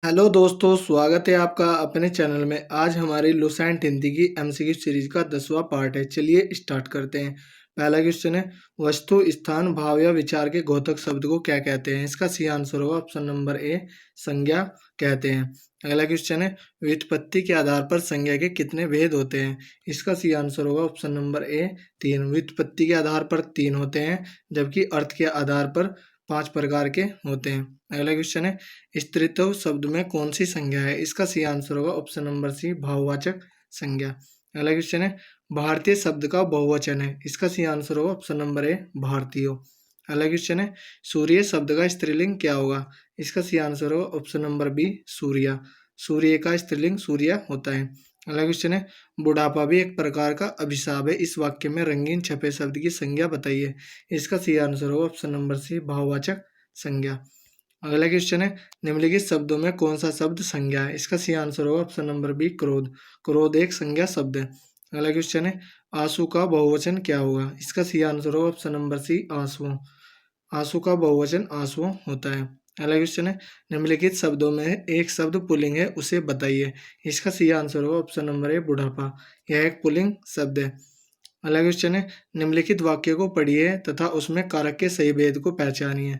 Hello दोस्तों, स्वागत है आपका अपने चैनल में। आज हमारी लुसेंट हिंदी की एमसीक्यू सीरीज का 10वां पार्ट है। चलिए स्टार्ट करते हैं। पहला क्वेश्चन है, वस्तु, स्थान, भाव या विचार के घोतक शब्द को क्या कहते हैं? इसका सही आंसर होगा ऑप्शन नंबर ए, संज्ञा कहते हैं। अगला क्वेश्चन है, व्युत्पत्ति के आधार पर संज्ञा के कितने भेद होते हैं? इसका सही आंसर होगा ऑप्शन नंबर ए, 3। व्युत्पत्ति के आधार पर 3 होते हैं, जबकि अर्थ के आधार पर 5 प्रकार के होते हैं। अगला क्वेश्चन है, स्त्रीत्व शब्द में कौन सी संज्ञा है? इसका सही आंसर होगा ऑप्शन नंबर सी, भाववाचक संज्ञा। अगला क्वेश्चन है, भारतीय शब्द का बहुवचन है। इसका सही आंसर होगा ऑप्शन नंबर ए, भारतीयों। अगला क्वेश्चन है, सूर्य शब्द का स्त्रीलिंग क्या होगा? इसका सही आंसर होगा ऑप्शन नंबर बी, सूर्या। सूर्य का स्त्रीलिंग सूर्या होता है। अगला क्वेश्चन है, बुढ़ापा भी एक प्रकार का अभिशाप है। इस वाक्य में रंगीन छपे शब्द की संज्ञा बताइए। इसका सही आंसर होगा ऑप्शन नंबर सी, भाववाचक संज्ञा। अगला क्वेश्चन है, निम्नलिखित शब्दों में कौन सा शब्द संज्ञा है? इसका सही आंसर होगा ऑप्शन नंबर बी, क्रोध। क्रोध एक संज्ञा शब्द है। अगला क्वेश्चन है, आंसू का बहुवचन क्या होगा? इसका सही आंसर होगा ऑप्शन नंबर सी, आंसुओं। आंसू का बहुवचन आंसुओं होता है। अगला क्वेश्चन है, निम्नलिखित शब्दों में एक शब्द पुल्लिंग है, उसे बताइए। इसका सही आंसर होगा ऑप्शन नंबर ए, बुढ़ापा। यह एक पुल्लिंग शब्द है। अगला क्वेश्चन है, निम्नलिखित वाक्य को पढ़िए तथा उसमें कारक के सही भेद को पहचानिए।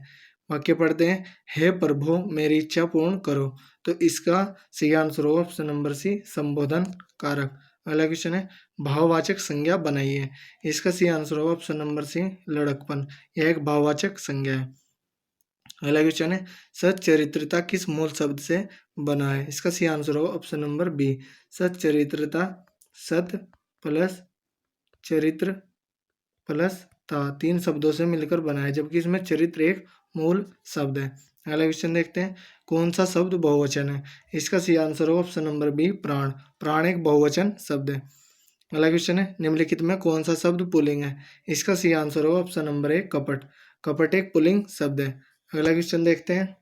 वाक्य पढ़ते हैं, हे प्रभु मेरी इच्छा पूर्ण करो। तो इसका सही आंसर होगा ऑप्शन नंबर सी, संबोधन कारक। अगला क्वेश्चन है, भाववाचक संज्ञा बनाइए। इसका सही आंसर होगा ऑप्शन नंबर सी, लड़कपन। यह एक भाववाचक संज्ञा है। अगला क्वेश्चन है, सच्चरित्रता किस मूल शब्द से बना है? इसका सही आंसर होगा ऑप्शन नंबर बी, सच्चरित्रता। सत प्लस चरित्र प्लस था, 3 शब्दों से मिलकर बना है, जबकि इसमें चरित्र एक मूल शब्द है। अगला क्वेश्चन देखते हैं, कौन सा शब्द बहुवचन है? इसका सही आंसर होगा ऑप्शन नंबर बी, प्राण। प्राण एक बहुवचन शब्द है। अगला क्वेश्चन है, निम्नलिखित में कौन सा शब्द पुल्लिंग है? इसका सही आंसर होगा ऑप्शन नंबर ए, कपट। कपट एक पुल्लिंग शब्द है। अगला क्वेश्चन देखते हैं,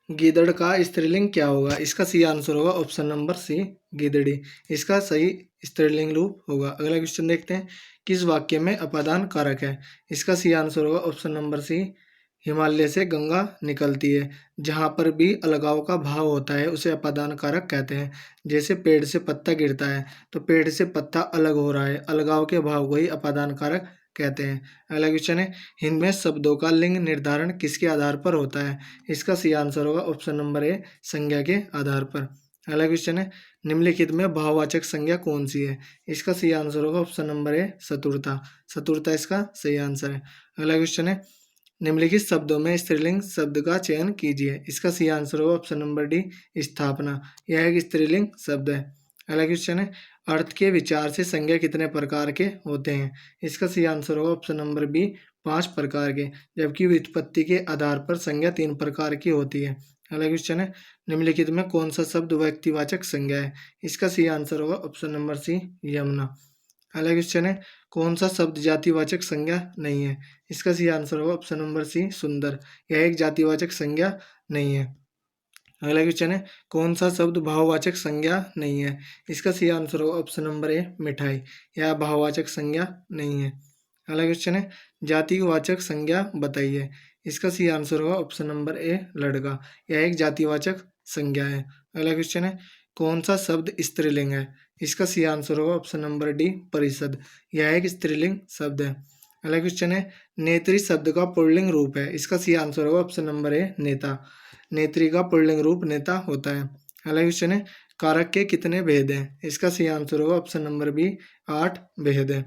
गीदड़ का स्त्रीलिंग क्या होगा? इसका सही आंसर होगा ऑप्शन नंबर सी, गीदड़ी। इसका सही स्त्रीलिंग रूप होगा। अगला क्वेश्चन देखते हैं, किस वाक्य में अपादान कारक है? इसका सही आंसर होगा ऑप्शन नंबर सी, हिमालय से गंगा निकलती है। जहाँ पर भी अलगाव का भाव होता है उसे अपादान कारक कहते हैं। जैसे पेड़ से पत्ता गिरता है तो पेड़ से पत्ता अलग हो रहा है, अलगाव के भाव को ही अपादान कारक कहते हैं। अगला क्वेश्चन है, हिंदी में शब्दों का लिंग निर्धारण किसके आधार पर होता है? इसका सही आंसर होगा ऑप्शन नंबर ए, संज्ञा के आधार पर। अगला क्वेश्चन है, निम्नलिखित में भाववाचक संज्ञा कौन सी है? इसका सही आंसर होगा ऑप्शन नंबर ए, चतुरता। चतुरता इसका सही आंसर है। अगला क्वेश्चन है, निम्नलिखित शब्दों में स्त्रीलिंग शब्द का चयन कीजिए। इसका सही आंसर होगा ऑप्शन नंबर डी, स्थापना। यह एक स्त्रीलिंग शब्द है। अगला क्वेश्चन है, अर्थ के विचार से संज्ञा कितने प्रकार के होते हैं? इसका सही आंसर होगा ऑप्शन नंबर बी, 5 प्रकार के, जबकि व्युत्पत्ति के आधार पर संज्ञा 3 प्रकार की होती है। अगला क्वेश्चन है, निम्नलिखित में कौन सा शब्द व्यक्तिवाचक संज्ञा है? इसका सही आंसर होगा ऑप्शन नंबर सी, यमुना। अगला क्वेश्चन है, कौन सा शब्द जातिवाचक संज्ञा नहीं है? इसका सही आंसर होगा ऑप्शन नंबर सी, सुंदर। यह एक जातिवाचक संज्ञा नहीं है। अगला क्वेश्चन है, कौन सा शब्द भाववाचक संज्ञा नहीं है? इसका सही आंसर होगा ऑप्शन नंबर ए, मिठाई। यह भाववाचक संज्ञा नहीं है। अगला क्वेश्चन है, जातिवाचक संज्ञा बताइए। इसका सही आंसर होगा ऑप्शन नंबर ए, लड़का। यह एक जातिवाचक संज्ञा है। अगला क्वेश्चन है, कौन सा शब्द स्त्रीलिंग है? इसका सही आंसर होगा ऑप्शन नंबर डी, परिषद। यह एक स्त्रीलिंग शब्द है। अगला क्वेश्चन है, नेत्री शब्द का पुल्लिंग रूप है। इसका सही आंसर होगा ऑप्शन नंबर ए, नेता। नेत्री का पुल्लिंग रूप नेता होता है। अगला क्वेश्चन है, कारक के कितने भेद हैं? इसका सही आंसर होगा ऑप्शन नंबर बी, 8 भेद है।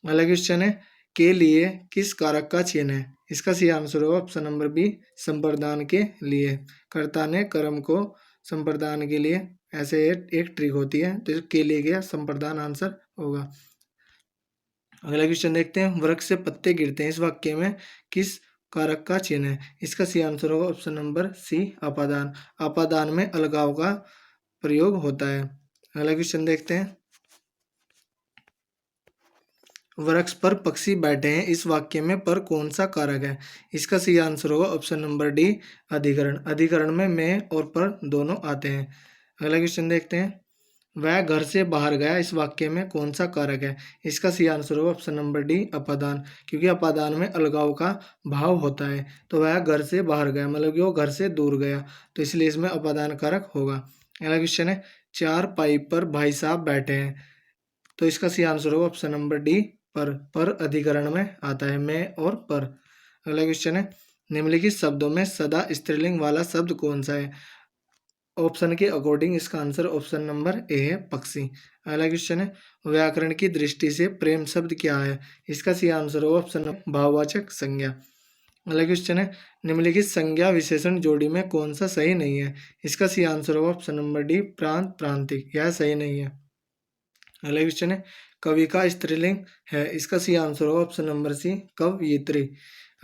अगला क्वेश्चन है, के लिए किस कारक का चिन्ह है? इसका सही आंसर होगा ऑप्शन नंबर बी, संप्रदान के लिए। कर्ता ने कर्म को संप्रदान के लिए, ऐसे एक ट्रिक होती है, तो के लिए गया संप्रदान आंसर होगा। अगला क्वेश्चन देखते हैं, वृक्ष से पत्ते गिरते हैं। इस वाक्य में किस कारक का चिन्ह है? इसका सही आंसर होगा ऑप्शन नंबर सी, अपादान। अपादान में अलगाव का प्रयोग होता है। अगला क्वेश्चन देखते हैं, वृक्ष पर पक्षी बैठे हैं। इस वाक्य में पर कौन सा कारक है? इसका सही आंसर होगा ऑप्शन नंबर डी, अधिकरण। अधिकरण में और पर दोनों आते हैं। अगला क्वेश्चन देखते हैं, वह घर से बाहर गया, इस वाक्य में कौन सा कारक है? इसका सही आंसर होगा ऑप्शन नंबर डी, अपादान। क्योंकि अपादान में अलगाव का भाव होता है। तो वह घर से बाहर गया मतलब कि वो घर से दूर गया, तो इसलिए इसमें अपादान कारक होगा। अगला क्वेश्चन है, चार पाइप पर भाई साहब बैठे हैं, तो इसका सही आंसर होगा ऑप्शन नंबर डी, पर अधिकरण में आता है, में और पर। अगला क्वेश्चन है, निम्नलिखित शब्दों में सदा स्त्रीलिंग वाला शब्द कौन सा है? ऑप्शन के अकॉर्डिंग इसका आंसर ऑप्शन नंबर ए है, पक्षी। अगला क्वेश्चन है, व्याकरण की दृष्टि से प्रेम शब्द क्या है? इसका सही आंसर होगा ऑप्शन नंबर भाववाचक संज्ञा। अगला क्वेश्चन है, निम्नलिखित संज्ञा विशेषण जोड़ी में कौन सा सही नहीं है? इसका सही आंसर होगा ऑप्शन नंबर डी, प्रांत प्रांतिक, यह सही नहीं है। अगला क्वेश्चन है, कवि का स्त्रीलिंग है, इसका सही आंसर होगा ऑप्शन नंबर सी, कवयित्री।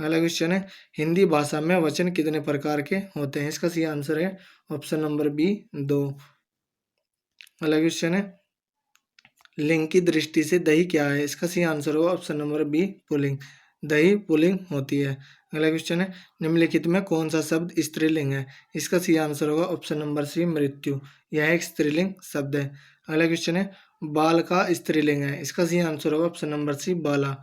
अगला क्वेश्चन है, हिंदी भाषा में वचन कितने प्रकार के होते हैं? इसका सही आंसर है ऑप्शन नंबर बी, 2। अगला क्वेश्चन है, लिंग की दृष्टि से दही क्या है? इसका सही आंसर होगा ऑप्शन नंबर बी, पुल्लिंग। दही पुल्लिंग होती है। अगला क्वेश्चन है, निम्नलिखित में कौन सा शब्द स्त्रीलिंग है? इसका सही आंसर होगा ऑप्शन नंबर सी, मृत्यु। यह एक स्त्रीलिंग शब्द है। अगला क्वेश्चन है, बाल का स्त्रीलिंग है, इसका सही आंसर होगा ऑप्शन नंबर सी, बाला।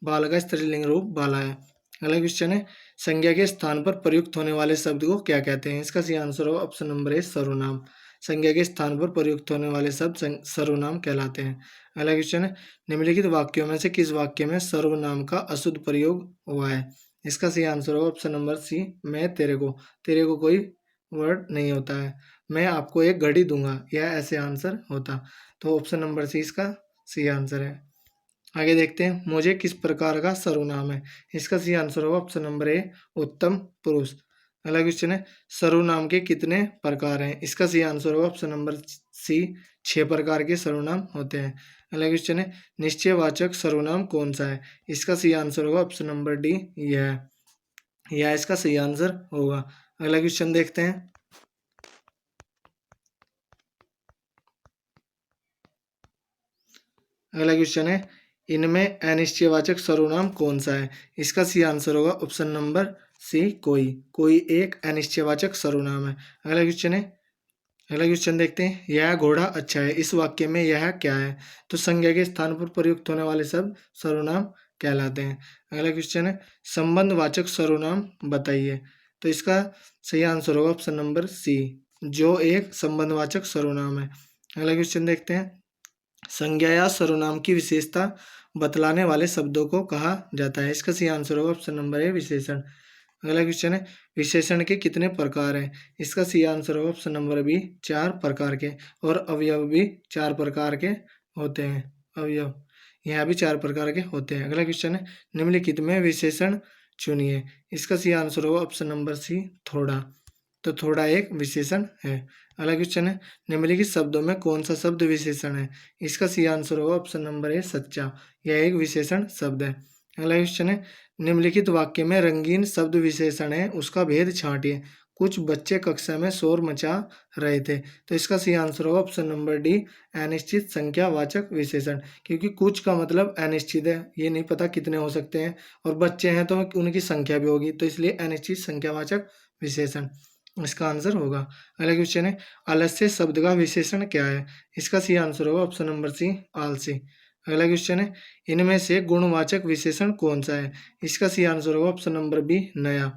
बाल का स्त्रीलिंग रूप बाला है। अगला क्वेश्चन है, संज्ञा के स्थान पर प्रयुक्त होने वाले शब्द को क्या कहते हैं? इसका सही आंसर होगा ऑप्शन नंबर ए, सर्वनाम। संज्ञा के स्थान पर प्रयुक्त होने वाले शब्द सर्वनाम कहलाते हैं। अगला क्वेश्चन है, निम्नलिखित वाक्यों में से किस वाक्य में सर्वनाम का अशुद्ध प्रयोग हुआ है? इसका सही आंसर होगा ऑप्शन नंबर सी, मैं तेरे को। तेरे को कोई वर्ड नहीं होता है। मैं आपको एक घड़ी दूंगा, यह ऐसे आंसर होता। तो ऑप्शन नंबर सी इसका सही आंसर है। आगे देखते हैं, मुझे किस प्रकार का सर्वनाम है? इसका सही आंसर होगा ऑप्शन नंबर ए, उत्तम पुरुष। अगला क्वेश्चन है, सर्वनाम के कितने प्रकार हैं? इसका सही आंसर होगा ऑप्शन नंबर सी, 6 प्रकार के सर्वनाम होते हैं। अगला क्वेश्चन है, निश्चयवाचक सर्वनाम कौन सा है? इसका सही आंसर होगा ऑप्शन नंबर डी, यह इसका सही आंसर होगा। अगला क्वेश्चन देखते हैं, अगला क्वेश्चन है, इनमें अनिश्चयवाचक सर्वनाम कौन सा है? इसका सही आंसर होगा ऑप्शन नंबर सी, कोई एक अनिश्चयवाचक सर्वनाम है। अगला क्वेश्चन देखते हैं, यह घोड़ा अच्छा है, इस वाक्य में यह क्या है? तो संज्ञा के स्थान पर प्रयुक्त होने वाले शब्द सर्वनाम कहलाते हैं। अगला क्वेश्चन है, संबंधवाचक सर्वनाम बताइए। तो इसका सही आंसर होगा ऑप्शन नंबर सी, जो एक संबंधवाचक सर्वनाम है। अगला क्वेश्चन देखते हैं, संज्ञा या सर्वनाम की विशेषता बतलाने वाले शब्दों को कहा जाता है? इसका सही आंसर होगा ऑप्शन नंबर ए, विशेषण। अगला क्वेश्चन है, विशेषण के कितने प्रकार हैं? इसका सही आंसर होगा ऑप्शन नंबर बी, 4 प्रकार के। और अवयव भी 4 प्रकार के होते हैं। अवयव यहाँ भी 4 प्रकार के होते हैं। अगला क्वेश्चन है, निम्नलिखित में विशेषण चुनिए। इसका सही आंसर होगा ऑप्शन नंबर सी, थोड़ा। तो थोड़ा एक विशेषण है। अगला क्वेश्चन है, निम्नलिखित शब्दों में कौन सा शब्द विशेषण है? इसका सही आंसर होगा ऑप्शन नंबर ए, सच्चा। यह एक विशेषण शब्द है। अगला क्वेश्चन है, निम्नलिखित वाक्य में रंगीन शब्द विशेषण है, उसका भेद छांटिए। कुछ बच्चे कक्षा में शोर मचा रहे थे, तो इसका सही आंसर होगा ऑप्शन नंबर डी, अनिश्चित संख्यावाचक विशेषण। क्योंकि कुछ का मतलब अनिश्चित है, ये नहीं पता कितने हो सकते हैं, और बच्चे हैं तो उनकी संख्या भी होगी, तो इसलिए अनिश्चित संख्यावाचक विशेषण इसका आंसर होगा। अगला क्वेश्चन है, आलस्य शब्द का विशेषण क्या है? इसका सही आंसर होगा ऑप्शन नंबर सी, आलसी। अगला क्वेश्चन है, इनमें से गुणवाचक विशेषण कौन सा है? इसका सही आंसर होगा ऑप्शन नंबर बी, नया।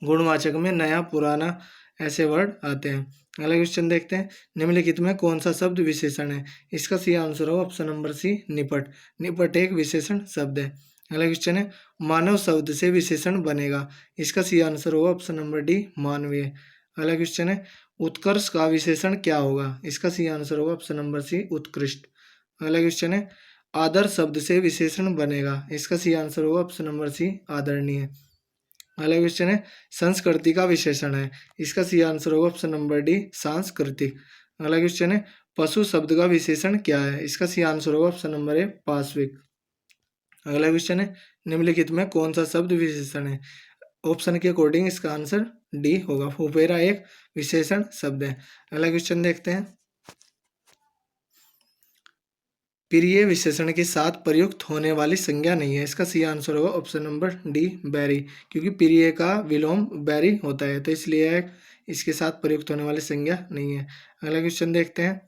गुणवाचक में नया, पुराना ऐसे वर्ड आते हैं। अगला क्वेश्चन देखते हैं, निम्नलिखित में कौन सा शब्द विशेषण है? इसका सही आंसर होगा ऑप्शन नंबर सी, निपट। निपट एक विशेषण शब्द है। अगला क्वेश्चन है, मानव शब्द से विशेषण बनेगा। इसका सही आंसर होगा ऑप्शन नंबर डी, मानवीय। अगला क्वेश्चन है, उत्कर्ष का विशेषण क्या होगा? इसका सही आंसर होगा ऑप्शन नंबर सी, उत्कृष्ट। अगला क्वेश्चन है, आदर शब्द से विशेषण बनेगा। इसका सही आंसर होगा ऑप्शन नंबर सी, आदरणीय। अगला क्वेश्चन है, संस्कृति का विशेषण है। इसका सही आंसर होगा ऑप्शन नंबर डी, सांस्कृतिक। अगला क्वेश्चन है, पशु शब्द का विशेषण क्या है? इसका सही आंसर होगा ऑप्शन नंबर ए, पार्श्विक। अगला क्वेश्चन है, निम्नलिखित में कौन सा शब्द विशेषण है? ऑप्शन के अकॉर्डिंग इसका आंसर डी होगा, फुफेरा एक विशेषण शब्द है। अगला क्वेश्चन देखते हैं, प्रिय विशेषण के साथ प्रयुक्त होने वाली संज्ञा नहीं है। इसका सही आंसर होगा ऑप्शन नंबर डी, बैरी। क्योंकि प्रिय का विलोम बैरी होता है, तो इसलिए इसके साथ प्रयुक्त होने वाली संज्ञा नहीं है। अगला क्वेश्चन देखते हैं,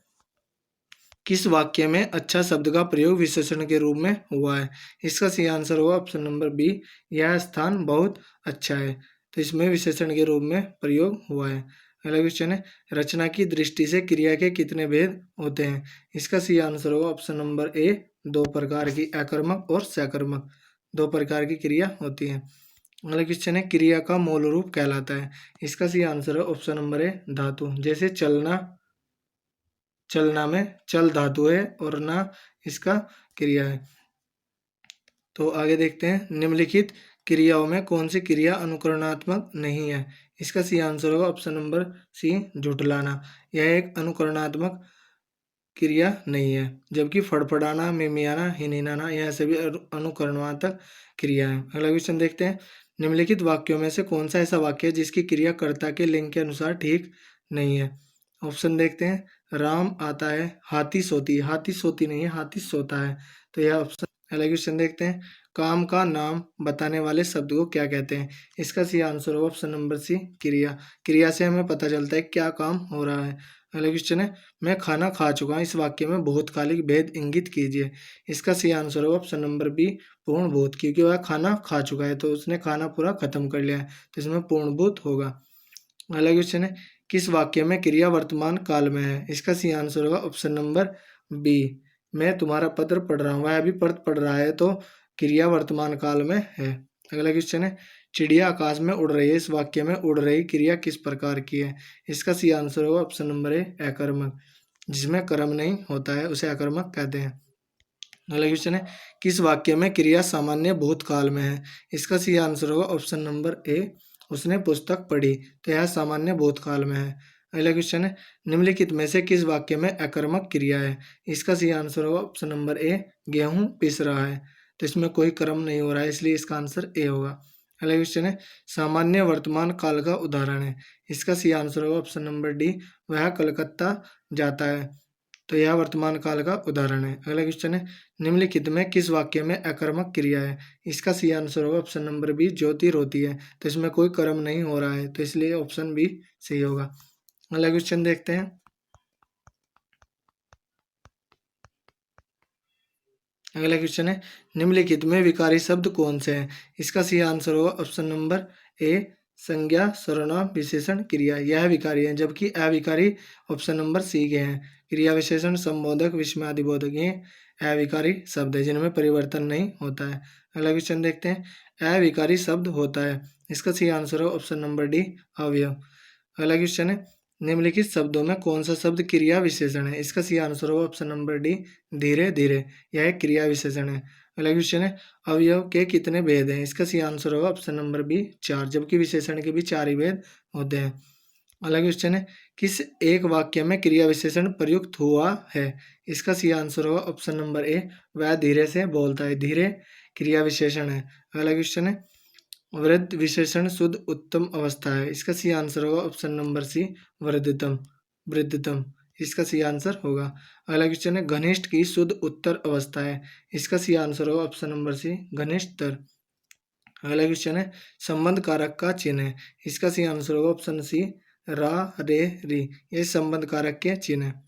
किस वाक्य में अच्छा शब्द का प्रयोग विशेषण के रूप में हुआ है? इसका सही आंसर होगा ऑप्शन नंबर बी, यह स्थान बहुत अच्छा है। तो इसमें विशेषण के रूप में प्रयोग हुआ है। अगला क्वेश्चन है, रचना की दृष्टि से क्रिया के कितने भेद होते हैं? इसका सही आंसर होगा ऑप्शन नंबर ए, दो प्रकार की, अकर्मक और सकर्मक, दो प्रकार की क्रिया होती है। अगला क्वेश्चन है, क्रिया का मूल रूप कहलाता है? इसका सही आंसर है ऑप्शन नंबर ए, धातु। जैसे चलना, चलना में चल धातु है और ना इसका क्रिया है। तो आगे देखते हैं, निम्नलिखित क्रियाओं में कौन सी क्रिया अनुकरणात्मक नहीं है? इसका सी आंसर होगा ऑप्शन नंबर सी, झुठलाना। यह एक अनुकरणात्मक क्रिया नहीं है। जबकि फड़फड़ाना, मिमियाना, हिनहिनाना यह सभी अनुकरणात्मक क्रिया है। अगला क्वेश्चन देखते हैं, निम्नलिखित वाक्यों में से कौन सा ऐसा वाक्य है जिसकी क्रिया कर्ता के लिंग के अनुसार ठीक नहीं है? ऑप्शन देखते हैं, राम आता है, हाथी सोती है, हाथी सोती नहीं है, हाथी सोता है, तो यह ऑप्शन। अगला क्वेश्चन देखते हैं, काम का नाम बताने वाले शब्द को क्या कहते हैं? इसका सी आंसर होगा ऑप्शन नंबर सी, क्रिया। क्रिया से हमें पता चलता है क्या काम हो रहा है। अगला क्वेश्चन है, मैं खाना खा चुका हूँ, इस वाक्य में भूतकालिक भेद इंगित कीजिए। इसका सी आंसर होगा ऑप्शन नंबर बी, पूर्ण भूत, क्योंकि वह खाना खा चुका है तो उसने खाना पूरा खत्म कर लिया है, तो इसमें पूर्ण भूत होगा। अगला क्वेश्चन है, किस वाक्य में क्रिया वर्तमान काल में है? इसका सी आंसर होगा ऑप्शन नंबर बी, मैं तुम्हारा पत्र पढ़ रहा हूँ, वह अभी पढ़ रहा है तो क्रिया वर्तमान काल में है। अगला क्वेश्चन है, चिड़िया आकाश में उड़ रही है, इस वाक्य में उड़ रही क्रिया किस प्रकार की है? इसका सी आंसर होगा ऑप्शन नंबर ए, अकर्मक। जिसमें कर्म नहीं होता है उसे अकर्मक कहते हैं। अगला क्वेश्चन है, किस वाक्य में क्रिया सामान्य भूतकाल में है? इसका सी आंसर होगा ऑप्शन नंबर ए, उसने पुस्तक पढ़ी, तो यह सामान्य भूतकाल में है। अगला क्वेश्चन है, निम्नलिखित में से किस वाक्य में अकर्मक क्रिया है? इसका सी आंसर होगा ऑप्शन नंबर ए, गेहूं पिस रहा है, तो इसमें कोई कर्म नहीं हो रहा है, इसलिए इसका आंसर ए होगा। अगला क्वेश्चन है, सामान्य वर्तमान काल का उदाहरण है? इसका सी आंसर होगा ऑप्शन नंबर डी, वह कलकत्ता जाता है, तो यह वर्तमान काल का उदाहरण है। अगला क्वेश्चन है, निम्नलिखित में किस वाक्य में अकर्मक क्रिया है? इसका सी आंसर होगा ऑप्शन नंबर बी, ज्योति रोती है, तो इसमें कोई कर्म नहीं हो रहा है, तो इसलिए ऑप्शन बी सही होगा। अगला क्वेश्चन देखते हैं, अगला क्वेश्चन है, निम्नलिखित में विकारी शब्द कौन से हैं? इसका सही आंसर होगा ऑप्शन नंबर ए, संज्ञा, सर्वनाम, विशेषण, क्रिया, यह विकारी है, जबकि अविकारी ऑप्शन नंबर सी के हैं। क्रिया, विशेषण, संबोधक, विस्मयादिबोधक, ये अविकारी शब्द है जिनमें परिवर्तन नहीं होता है। अगला क्वेश्चन देखते हैं, अविकारी शब्द होता है, इसका सही आंसर हो ऑप्शन नंबर डी, अवयव। अगला क्वेश्चन है, निम्नलिखित शब्दों में कौन सा शब्द क्रिया विशेषण है? इसका सही आंसर होगा ऑप्शन नंबर डी, धीरे धीरे, यह एक क्रिया विशेषण है। अगला क्वेश्चन है, अवयव के कितने भेद हैं? इसका सही आंसर होगा ऑप्शन नंबर बी, चार, जबकि विशेषण के भी चार ही भेद होते हैं। अगला क्वेश्चन है, किस एक वाक्य में क्रिया विशेषण प्रयुक्त हुआ है? इसका सही आंसर होगा ऑप्शन नंबर ए, वह धीरे से बोलता है, धीरे क्रिया विशेषण है। अगला क्वेश्चन है, वृद्ध विशेषण शुद्ध उत्तम अवस्था है, इसका सही आंसर होगा ऑप्शन नंबर सी, वृद्धतम, वृद्धतम, इसका सही आंसर होगा। अगला क्वेश्चन है, घनिष्ठ की शुद्ध उत्तर अवस्था है, इसका सही आंसर होगा ऑप्शन नंबर सी, घनिष्ठतर। अगला क्वेश्चन है, संबंध कारक का चिन्ह है, इसका सही आंसर होगा ऑप्शन सी, रा, रे, री, ये संबंध कारक के चिन्ह है।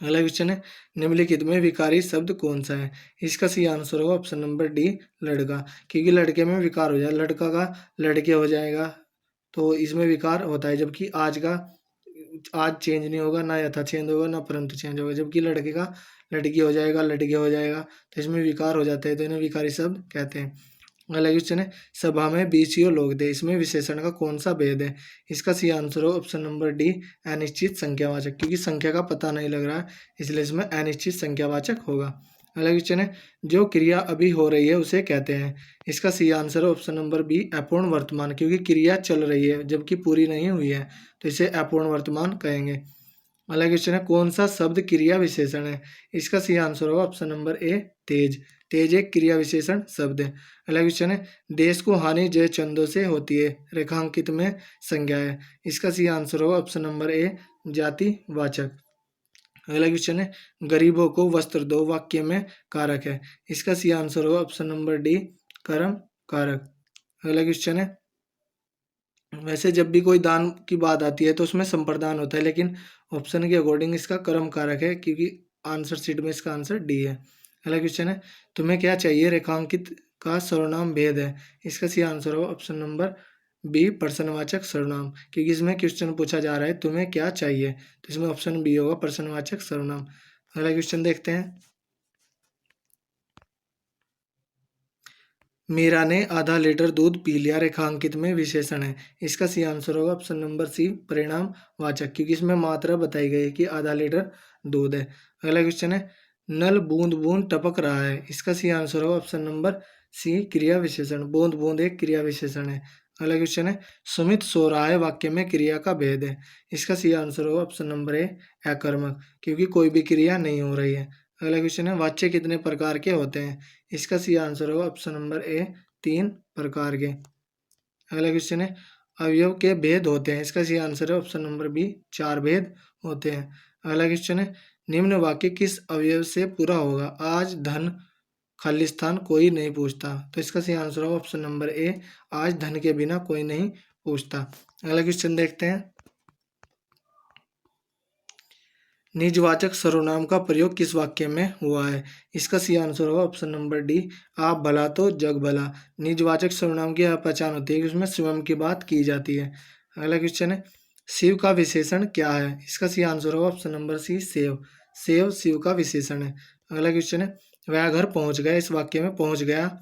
अगला क्वेश्चन है, निम्नलिखित में विकारी शब्द कौन सा है? इसका सही आंसर होगा ऑप्शन नंबर डी, लड़का, क्योंकि लड़के में विकार हो जाए, लड़का का लड़के हो जाएगा, तो इसमें विकार होता है, जबकि आज का आज चेंज नहीं होगा, ना यथा चेंज होगा, ना परंतु चेंज होगा, जबकि लड़के का लड़की हो जाएगा, लड़के हो जाएगा, तो इसमें विकार हो जाता है, तो इन्हें विकारी शब्द कहते हैं। अगला क्वेश्चन है, सभा में बीसियों लोग थे, इसमें विशेषण का कौन सा भेद है? इसका सही आंसर हो ऑप्शन नंबर डी, अनिश्चित संख्यावाचक, क्योंकि संख्या का पता नहीं लग रहा है, इसलिए इसमें अनिश्चित संख्यावाचक होगा। अगला क्वेश्चन है, जो क्रिया अभी हो रही है उसे कहते हैं? इसका सही आंसर है ऑप्शन नंबर बी, अपूर्ण वर्तमान, क्योंकि क्रिया चल रही है जबकि पूरी नहीं हुई है, तो इसे अपूर्ण वर्तमान कहेंगे। अगला क्वेश्चन है, कौन सा शब्द क्रिया विशेषण है? इसका सही आंसर होगा ऑप्शन नंबर ए, तेज, तेज एक क्रिया विशेषण शब्द है। अगला क्वेश्चन है, देश को हानि जय चंदों से होती है, रेखांकित में संज्ञा है, इसका सही आंसर होगा ऑप्शन नंबर ए, जातिवाचक। अगला क्वेश्चन है, गरीबों को वस्त्र दो, वाक्य में कारक है, इसका सही आंसर होगा ऑप्शन नंबर डी, कर्म कारक। अगला क्वेश्चन है, वैसे जब भी कोई दान की बात आती है तो उसमें संप्रदान होता है, लेकिन ऑप्शन के अकॉर्डिंग इसका कर्म कारक है, क्योंकि आंसर शीट में इसका आंसर डी है। अगला क्वेश्चन है, तुम्हें क्या चाहिए रेखांकित का सर्वनाम भेद है। इसका सही आंसर होगा ऑप्शन नंबर बी प्रश्नवाचक सर्वनाम, क्योंकि इसमें क्वेश्चन पूछा जा रहा है तुम्हें क्या चाहिए, तो इसमें ऑप्शन बी होगा प्रश्नवाचक सर्वनाम। अगला क्वेश्चन देखते हैं, मीरा ने आधा लीटर दूध पी लिया रेखांकित में विशेषण है। इसका सही आंसर होगा ऑप्शन नंबर सी परिणाम वाचक, क्योंकि इसमें मात्रा बताई गई है कि आधा लीटर दूध है। अगला क्वेश्चन है, नल बूंद बूंद टपक रहा है। इसका सही आंसर होगा ऑप्शन नंबर सी क्रिया विशेषण, बूंद बूंद एक क्रिया विशेषण है। अगला क्वेश्चन है, सुमित सो रहा है वाक्य में क्रिया का भेद है। इसका सही आंसर होगा ऑप्शन नंबर ए अकर्मक, क्योंकि कोई भी क्रिया नहीं हो रही है। अगला क्वेश्चन है, वाच्य कितने प्रकार के होते हैं। इसका सही आंसर होगा ऑप्शन नंबर ए 3 प्रकार के। अगला क्वेश्चन है, अवयव के भेद होते हैं। इसका सही आंसर है ऑप्शन नंबर बी 4 भेद होते हैं। अगला क्वेश्चन है, निम्न वाक्य किस अवयव से पूरा होगा। आज धन खालिस्तान कोई नहीं पूछता, तो इसका सही आंसर होगा ऑप्शन नंबर ए आज धन के बिना कोई नहीं पूछता। अगला क्वेश्चन देखते हैं, निजवाचक सर्वनाम का प्रयोग किस वाक्य में हुआ है। इसका सही आंसर होगा ऑप्शन नंबर डी आप भला तो जग भला। निजवाचक सर्वनाम की यह पहचान होती है कि उसमें स्वयं की बात की जाती है। अगला क्वेश्चन है, शिव का विशेषण क्या है। इसका सही आंसर होगा ऑप्शन नंबर सी सेव, सेव शिव का विशेषण है। अगला क्वेश्चन है, वह घर पहुंच गया। इस वाक्य में पहुंच गया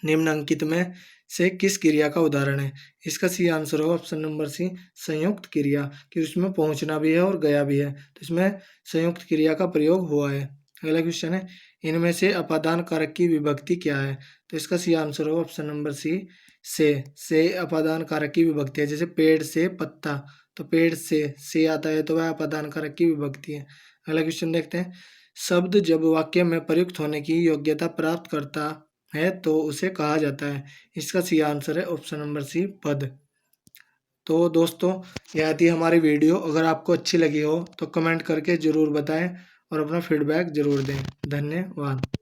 निम्नलिखित में से किस क्रिया का उदाहरण है। इसका सही आंसर होगा ऑप्शन नंबर सी संयुक्त क्रिया, कि उसमें पहुंचना भी है और गया भी है, तो इसमें संयुक्त क्रिया का प्रयोग हुआ है। अगला क्वेश्चन है, इनमें से अपादान कारक की विभक्ति क्या है। तो इसका सही आंसर होगा ऑप्शन नंबर सी से अपादान कारक की विभक्ति है। जैसे पेड़ से पत्ता, तो पेड़ से आता है तो वह अपादान कारक की विभक्ति है। अगला क्वेश्चन देखते हैं, शब्द जब वाक्य में प्रयुक्त होने की योग्यता प्राप्त करता है तो उसे कहा जाता है। इसका सही आंसर है ऑप्शन नंबर सी पद। तो दोस्तों, यह थी हमारी वीडियो। अगर आपको अच्छी लगी हो तो कमेंट करके ज़रूर बताएं और अपना फीडबैक ज़रूर दें। धन्यवाद।